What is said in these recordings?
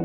Je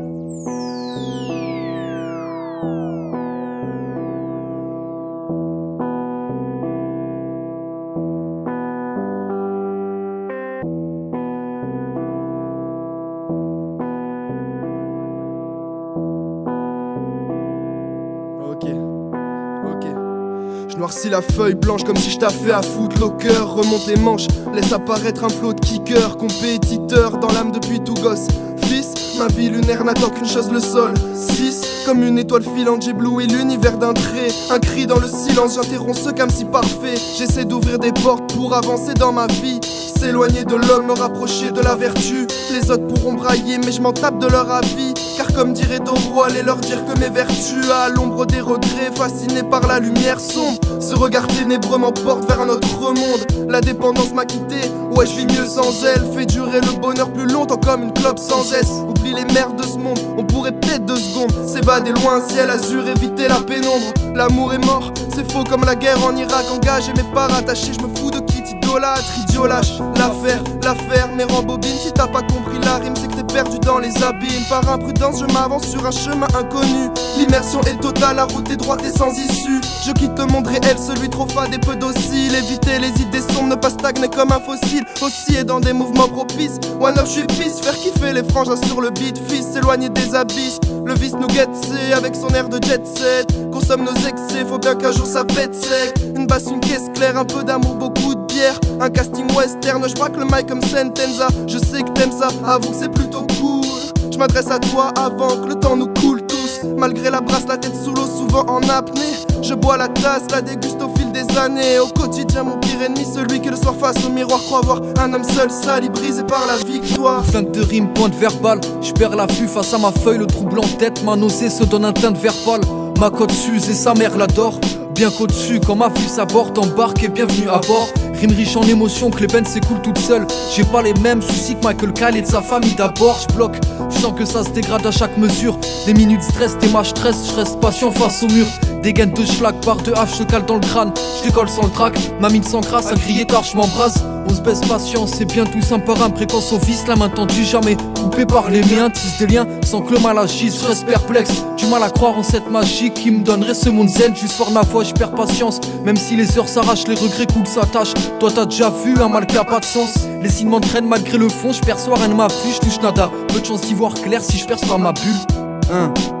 noircis la feuille blanche comme si je t'avais à Footlocker. Remonte les manches, laisse apparaître un flot de kicker. Compétiteur dans l'âme depuis tout gosse. Fils, ma vie lunaire n'attend qu'une chose, le sol. 6, comme une étoile filante, j'éblouis l'univers d'un trait. Un cri dans le silence, j'interromps ce comme si parfait. J'essaie d'ouvrir des portes pour avancer dans ma vie. S'éloigner de l'homme, me rapprocher de la vertu. Les autres pourront brailler, mais je m'en tape de leur avis. Car comme dirait Doro, allez leur dire que mes vertus, à l'ombre des regrets, fasciné par la lumière sombre. Ce regard ténébreux m'emporte vers un autre monde. La dépendance m'a quitté, ouais je vis mieux sans elle. Fait durer le bonheur plus longtemps comme une clope sans S. Oublie les merdes de ce monde, on pourrait peut-être 2 secondes s'évader loin, ciel azur, éviter la pénombre. L'amour est mort, c'est faux comme la guerre en Irak. Engagé mais pas rattaché, je me fous de qui t'idolâtre. Idiot lâche, l'affaire, mais rembobine. Si t'as pas compris la rime, c'est que t'es perdu dans les abîmes. Par imprudence, je m'avance sur un chemin inconnu. L'immersion est totale, la route est droite et sans issue. Je quitte le monde réel, celui trop fade et peu docile. Éviter les idées sombres, ne pas stagner comme un fossile. Osciller dans des mouvements propices. One up, je suis pisse, faire kiffer les frangins sur le beat. Fils, s'éloigner des abysses. Le vice nous guette, c'est avec son air de jet set. Consomme nos excès, faut bien qu'un jour ça pète sec. Une basse, une caisse claire, un peu d'amour, beaucoup de bière. Un casting western, je braque le mic comme Sentenza. Je sais que t'aimes ça, avoue que c'est plutôt cool. Je m'adresse à toi avant que le temps nous coule tous. Malgré la brasse, la tête sous l'eau, souvent en apnée. Je bois la tasse, la déguste au fil des années. Au quotidien, mon pire ennemi, celui qui le soir face au miroir croit voir un homme seul, sali, brisé par la victoire. Fin de rime, pointe verbale, je perds la vue face à ma feuille, le trouble en tête, ma nausée se donne un teinte verbal. Ma côte s'use et sa mère l'adore. Bien qu'au-dessus, quand ma vue s'aborde, embarque et bienvenue à bord. Rime riche en émotions, que les peines s'écoulent toutes seules. J'ai pas les mêmes soucis que Michael Kyle et de sa famille d'abord. J'bloque, je sens que ça se dégrade à chaque mesure. Des minutes stress, des matchs stress, je reste patient face au mur. Des gaines de schlag, barre de hache, se cale dans le crâne. Je décolle sans le trac, ma mine s'encrasse, à crier tard, je m'embrase. On se baisse patience, c'est bien tout simple par imprécoce au vice. La main tendue jamais coupée par les miens. Tisse des liens sans que le mal agisse, je reste perplexe. Du mal à croire en cette magie qui me donnerait ce monde zen. Juste fort ma voix, je perds patience. Même si les heures s'arrachent, les regrets coulent s'attachent. Toi t'as déjà vu un mal qui a pas de sens. Les signes m'entraînent malgré le fond, je perçois rien de ma vue, je touche nada. Peu de chance d'y voir clair si je perce pas ma bulle.